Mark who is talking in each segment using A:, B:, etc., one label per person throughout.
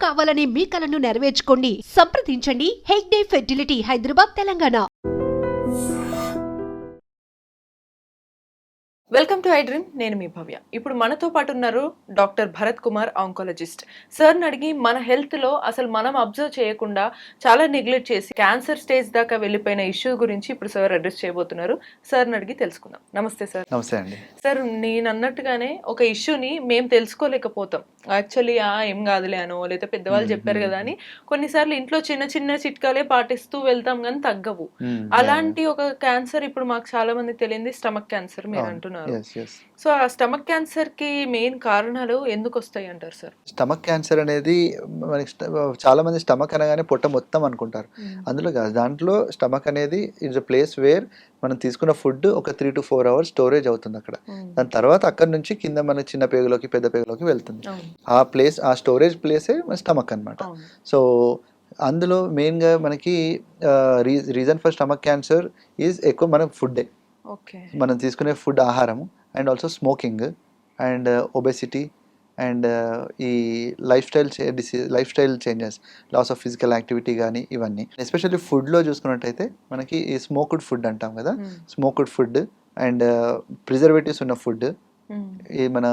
A: కావాలనే మీ కలను నెరవేర్చుకోండి. సంప్రదించండి Hegde fertility, Hyderabad, Telangana.
B: Welcome to I dream. నేను మీ భవ్య. ఇప్పుడు మనతో పాటు ఉన్నారు డాక్టర్ భరత్ కుమార్, ఆంకాలజిస్ట్. సార్ని అడిగి మన హెల్త్లో అసలు మనం అబ్జర్వ్ చేయకుండా చాలా నెగ్లెక్ట్ చేసి క్యాన్సర్ స్టేజ్ దాకా వెళ్ళిపోయిన ఇష్యూ గురించి ఇప్పుడు సార్ అడ్రస్ చేయబోతున్నారు. సార్ని అడిగి తెలుసుకుందాం. నమస్తే సార్.
C: నమస్తే అండి.
B: సార్, నేను అన్నట్టుగానే ఒక ఇష్యూని మేము తెలుసుకోలేకపోతాం. యాక్చువల్లీ ఏం కాదులే అనో, లేదా పెద్దవాళ్ళు చెప్పారు కదా అని కొన్నిసార్లు ఇంట్లో చిన్న చిన్న చిట్కాలే పాటిస్తూ వెళ్తాం కానీ తగ్గవు. అలాంటి ఒక క్యాన్సర్ ఇప్పుడు మాకు చాలా మంది తెలియంది స్టమక్ క్యాన్సర్ మీరు అంటున్నారు. సో ఆ స్టమక్ క్యాన్సర్ కి మెయిన్ కారణాలు ఎందుకు వస్తాయి అంటారు సార్?
C: స్టమక్ క్యాన్సర్ అనేది మనకి చాలా మంది స్టమక్ అనగానే పొట్ట మొత్తం అనుకుంటారు. అందులో కాదు. దాంట్లో స్టమక్ అనేది ఇట్స్ అ ప్లేస్ వేర్ మనం తీసుకున్న ఫుడ్ ఒక 3 to 4 hours స్టోరేజ్ అవుతుంది అక్కడ. దాని తర్వాత అక్కడ నుంచి కింద మన చిన్న పేగులోకి పెద్ద పేగులోకి వెళ్తుంది. ఆ ప్లేస్, ఆ స్టోరేజ్ ప్లేసే మన స్టమక్ అనమాట. సో అందులో మెయిన్గా మనకి reason for stomach cancer is ఎక్కువ మన ఫుడ్డే. మనం తీసుకునే ఫుడ్, ఆహారము, and also smoking and obesity and ఈ life style changes, loss of physical activity కానీ ఇవన్నీ. ఎస్పెషల్లీ ఫుడ్లో చూసుకున్నట్టయితే మనకి ఈ స్మోక్డ్ ఫుడ్ అంటాం కదా, స్మోక్డ్ ఫుడ్ అండ్ ప్రిజర్వేటివ్స్ ఉన్న ఫుడ్, ఈ మన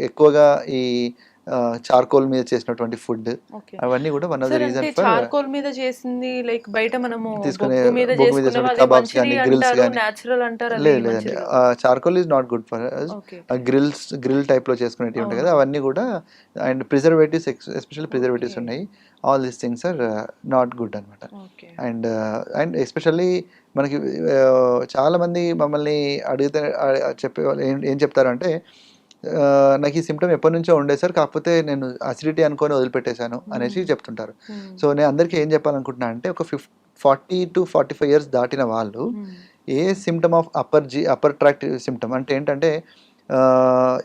C: ఎక్కువగా ఈ చార్కోల్ మీద చేసినటువంటి ఫుడ్, అవన్నీ కూడా one of the reason for
B: charcoal మీద చేసింది. లైక్ బయట మనము
C: తీసుకునే
B: కబాబ్స్ కానీ గ్రిల్స్ కానీ నేచురల్ అంటారు.
C: లేదండి, charcoal is not good for grill type లో చేసుకునేవి ఉంటాయి కదా, అవన్నీ కూడా. అండ్ ప్రిజర్వేటివ్స్, ఎస్పెషల్లీ ప్రిజర్వేటివ్స్ ఉన్నాయి. All these things are not good అనమాట. అండ్ ఎస్పెషల్లీ మనకి చాలా మంది మమ్మల్ని అడిగితే చెప్పేవాళ్ళు ఏం చెప్తారంటే, నాకు ఈ సిమ్టమ్ ఎప్పటి నుంచో ఉండే సార్, కాకపోతే నేను అసిడిటీ అనుకొని వదిలిపెట్టేశాను అనేసి చెప్తుంటారు. సో నేను అందరికీ ఏం చెప్పాలనుకుంటున్నా అంటే, ఒక 40 to 45 years దాటిన వాళ్ళు ఏ symptom of upper tract symptom అంటే ఏంటంటే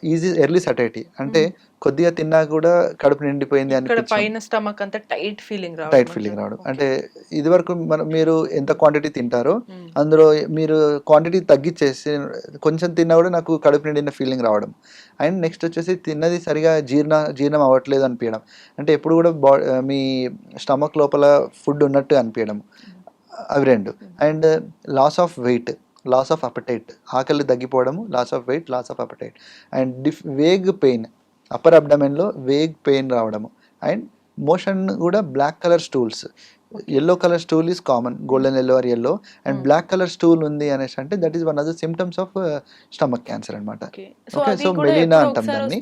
C: ఈజీ ఎర్లీ సటైటీ, అంటే కొద్దిగా తిన్నా కూడా కడుపు నిండిపోయింది
B: పైన స్టమక్ అంతా టైట్ ఫీలింగ్
C: రావడం. అంటే ఇది వరకు మీరు ఎంత క్వాంటిటీ తింటారో అందులో మీరు క్వాంటిటీ తగ్గించేసి కొంచెం తిన్నా కూడా నాకు కడుపు నిండిన ఫీలింగ్ రావడం. అండ్ నెక్స్ట్ వచ్చేసి తిన్నది సరిగా జీర్ణం అవ్వట్లేదు అనిపించడం. అంటే ఎప్పుడు కూడా మీ స్టమక్ లోపల ఫుడ్ ఉన్నట్టు అనిపించడం. అవి రెండు. And loss of weight, loss of appetite, ఆకలి తగ్గిపోవడము, loss of weight, loss of appetite. And vague pain, upper అబ్డమెన్లో వేగ్ పెయిన్ రావడము. అండ్ మోషన్ కూడా black colour stools. Yellow colour stool is common, golden yellow or yellow. And black colour stool ఉంది అనేసి అంటే that is one of the symptoms of stomach cancer అనమాట. So melaena అంటాం దాన్ని.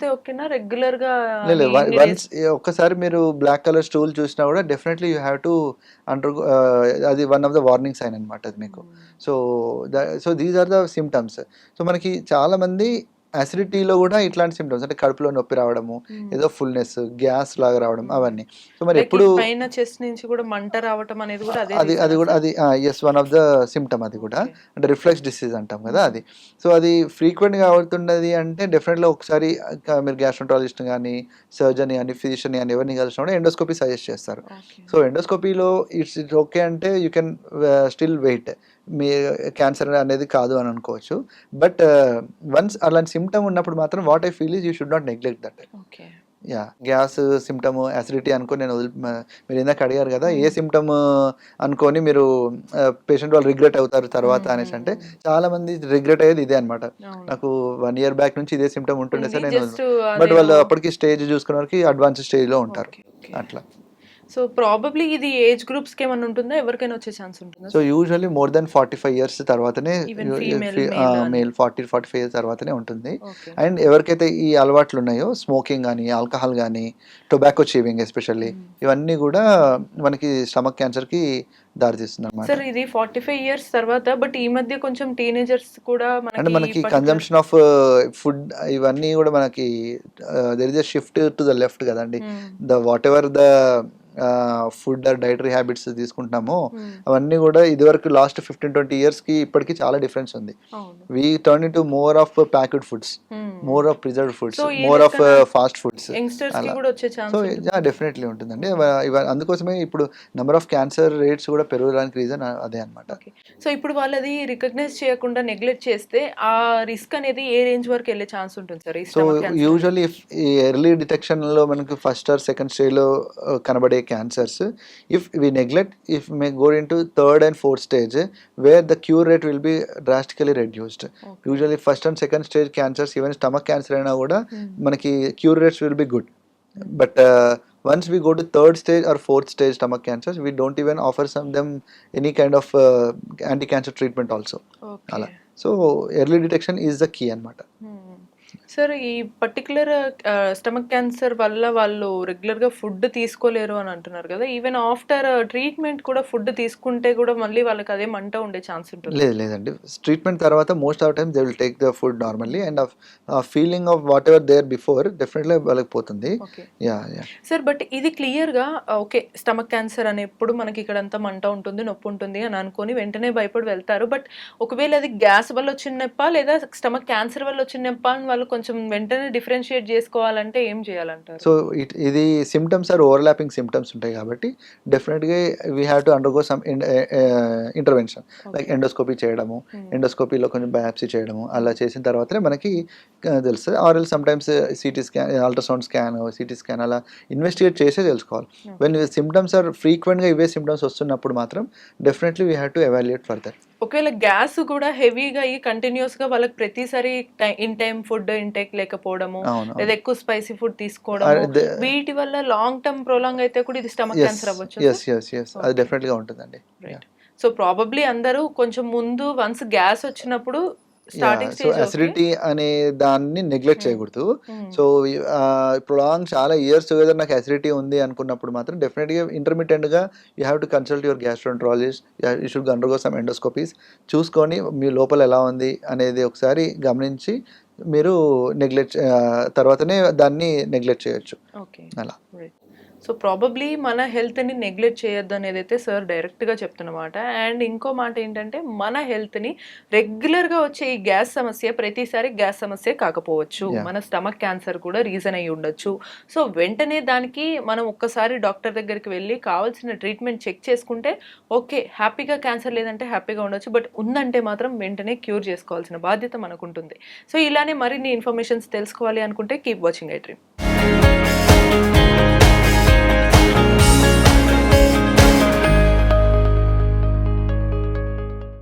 C: లేదు, once ఒక్కసారి మీరు బ్లాక్ కలర్ స్టూల్ చూసినా కూడా డెఫినెట్లీ యూ హ్యావ్ టు అది one of the warning sign అనమాట అది మీకు. So these are the symptoms. So మనకి చాలా మంది అసిడిటీలో కూడా ఇట్లాంటి సిమ్టమ్స్, అంటే కడుపులో నొప్పి రావడము, ఏదో ఫుల్నెస్, గ్యాస్ లాగా రావడం, అవన్నీ. సో మరి ఎప్పుడు
B: పైన చెస్ట్ నుంచి కూడా మంట రావడం అనేది కూడా
C: అది is, one of the symptom అది కూడా. అంటే రిఫ్లెక్స్ డిసీజ్ అంటాం కదా అది. సో అది ఫ్రీక్వెంట్గా అవుతున్నది అంటే డెఫినెట్గా ఒకసారి మీరు గ్యాస్ట్రోంటాలజిస్ట్ కానీ, సర్జన్ కానీ, ఫిజిషియన్ కానీ ఎవరిని కలిసినప్పుడు ఎండోస్కోపీ సజెస్ట్ చేస్తారు. సో ఎండోస్కోపీలో ఇట్స్ ఓకే అంటే యూ కెన్ స్టిల్ వెయిట్, మీ క్యాన్సర్ అనేది కాదు అని అనుకోవచ్చు. బట్ వన్స్ అలాంటి సిమ్టమ్ ఉన్నప్పుడు మాత్రం what I feel is you should not neglect that. Gas symptom, acidity అనుకొని నేను మీరు ఇందాక అడిగారు కదా, ఏ సిమ్టమ్ అనుకొని మీరు పేషెంట్ వాళ్ళు రిగ్రెట్ అవుతారు తర్వాత అనేసి అంటే, చాలా మంది రిగ్రెట్ అయ్యేది ఇదే అనమాట. నాకు 1 year బ్యాక్ నుంచి ఇదే సిమ్టమ్ ఉంటుండే సార్ నేను, బట్ వాళ్ళు అప్పటికి స్టేజ్ చూసుకునే వరకు అడ్వాన్స్ స్టేజ్లో ఉంటారు అట్లా.
B: సో ప్రాబబ్లీ ఇది ఏజ్ గ్రూప్స్ కి ఏమైనా ఉంటుందా, ఎవరికైనా వచ్చే ఛాన్స్ ఉంటుందా?
C: So usually more than 45 years తర్వాతనే, మేల్ 40-45 years తర్వాతనే ఉంటుంది. అండ్ ఎవరికైతే ఈ అలవాట్లు ఉన్నాయో, స్మోకింగ్ కానీ, ఆల్కహాల్ కానీ, టొబాకో చీవింగ్ ఎస్పెషల్లీ, ఇవన్నీ కూడా మనకి స్టమక్ క్యాన్సర్ కి దారితీస్తుంది అన్నమాట.
B: సార్ ఇది 45 years తర్వాత, బట్ ఈ మధ్య కొంచెం టీనేజర్స్ కూడా
C: అంటే మనకి కన్జంప్షన్ ఆఫ్ ఫుడ్ ఇవన్నీ కూడా మనకి there is a shift to the left కదండి. The whatever the food dietary habits తీసుకుంటున్నామో అవన్నీ కూడా ఇదివరకు లాస్ట్ 15-20 ఇయర్స్కి ఇప్పటికి చాలా డిఫరెన్స్ ఉంది. We turn in to more of packed foods, more of preserved foods, more of fast foods. So definitely ఉంటుందండి. అందుకోసమే ఇప్పుడు నెంబర్ ఆఫ్ క్యాన్సర్ రేట్స్ కూడా పెరగడానికి రీజన్ అదే అనమాట.
B: సో ఇప్పుడు వాళ్ళది రికగ్నైజ్ చేయకుండా నెగ్లెక్ట్ చేస్తే ఆ రిస్క్ అనేది ఏ రేంజ్ వరకు వెళ్ళే ఛాన్స్ ఉంటుంది సార్?
C: సో యూజువల్లీ ఈ ఎర్లీ డిటెక్షన్లో మనకు ఫస్ట్ ఆర్ సెకండ్ స్టేజ్లో కనబడే cancers, if we neglect, if may go into third and fourth stage where the cure rate will be drastically reduced. Usually first and second stage cancers, even stomach cancer అయినా కూడా మనకి cure rates will be good. But once we go to third stage or fourth stage stomach cancers, we don't even offer them any kind of anti-cancer treatment also. Ala. So early detection is the key anamata.
B: Sir ఈ particular stomach cancer వల్ల వాళ్ళు రెగ్యులర్గా food తీసుకోలేరు అని అంటున్నారు కదా, even after treatment కూడా food తీసుకుంటే కూడా మళ్ళీ వాళ్ళకి అదే మంట ఉండే ఛాన్స్ ఉంటుంది?
C: లేదండి, ట్రీట్మెంట్ తర్వాత most of time they will take the food normally and feeling of whatever there before definitely వాళ్ళకి పోతుంది.
B: సార్ బట్ ఇది క్లియర్గా ఓకే స్టమక్ క్యాన్సర్ అనేప్పుడు మనకి ఇక్కడంతా మంట ఉంటుంది, నొప్పి ఉంటుంది అని అనుకొని వెంటనే భయపడి వెళ్తారు. బట్ ఒకవేళ అది గ్యాస్ వల్ల వచ్చిన నొప్ప లేదా స్టమక్ క్యాన్సర్ వల్ల వచ్చిన నొప్ప అని వాళ్ళు కొంచెం వెంటనే డిఫరెన్షియేట్ చేసుకోవాలంటే ఏం చేయాలంటారు?
C: సో ఇది సిమ్టమ్స్ ఆర్ ఓవర్లాపింగ్ సిమ్టమ్స్ ఉంటాయి కాబట్టి డెఫినెట్గా we have to undergo some intervention like endoscopy చేయడము, ఎండోస్కోపీలో కొంచెం బయాప్సీ చేయడము, అలా చేసిన తర్వాతనే మనకి తెలుస్తుంది. Or else sometimes CT scan, ultrasound scan, CT scan అలా ఇన్వెస్టిగేట్ చేసే తెలుసుకోవాలి. వెన్ సిమ్టమ్స్ ఆర్ ఫ్రీక్వెంట్గా ఇవే సిమ్టమ్స్ వస్తున్నప్పుడు మాత్రం definitely we have to evaluate further.
B: ఒకవేళ గ్యాస్ కూడా హెవీగా అయ్యి కంటిన్యూస్ గా వాళ్ళకి ప్రతిసారి ఇన్ టైం ఫుడ్ ఇంటేక్ లేకపోవడము లేదా ఎక్కువ స్పైసీ ఫుడ్ తీసుకోవడం, వీటి వల్ల లాంగ్ టర్మ్ ప్రొలాంగ్ అయితే కూడా ఇది స్టమక్ క్యాన్సర్ అవ్వచ్చు.
C: అది డెఫినెట్లీ గా ఉంటుందండి.
B: సో ప్రాబబ్లీ అందరూ కొంచెం ముందు వన్స్ గ్యాస్ వచ్చినప్పుడు
C: అసిడిటీ అనే దాన్ని నెగ్లెక్ట్ చేయకూడదు. సో ఇప్పుడు చాలా ఇయర్స్ టుగెదర్ నాకు అసిడిటీ ఉంది అనుకున్నప్పుడు మాత్రం డెఫినెట్గా ఇంటర్మీడియట్ గా you have to consult your gastroenterologist, you should undergo some endoscopies, చూసుకొని మీ లోపల ఎలా ఉంది అనేది ఒకసారి గమనించి మీరు తర్వాతనే దాన్ని నెగ్లెక్ట్ చేయొచ్చు. అలా
B: సో ప్రాబబ్లీ మన హెల్త్ని నెగ్లెక్ట్ చేయొద్దు అనేది అయితే సార్ డైరెక్ట్గా చెప్తున్నమాట. అండ్ ఇంకో మాట ఏంటంటే మన హెల్త్ని రెగ్యులర్గా వచ్చే ఈ గ్యాస్ సమస్య ప్రతిసారి గ్యాస్ సమస్య కాకపోవచ్చు, మన స్టమక్ క్యాన్సర్ కూడా రీజన్ అయ్యి ఉండొచ్చు. సో వెంటనే దానికి మనం ఒక్కసారి డాక్టర్ దగ్గరికి వెళ్ళి కావాల్సిన ట్రీట్మెంట్ చెక్ చేసుకుంటే ఓకే హ్యాపీగా క్యాన్సర్ లేదంటే హ్యాపీగా ఉండొచ్చు, బట్ ఉందంటే మాత్రం వెంటనే క్యూర్ చేసుకోవాల్సిన బాధ్యత మనకు ఉంటుంది. సో ఇలానే మరిన్ని ఇన్ఫర్మేషన్స్ తెలుసుకోవాలి అనుకుంటే కీప్ వాచింగ్ ఐ డ్రీమ్.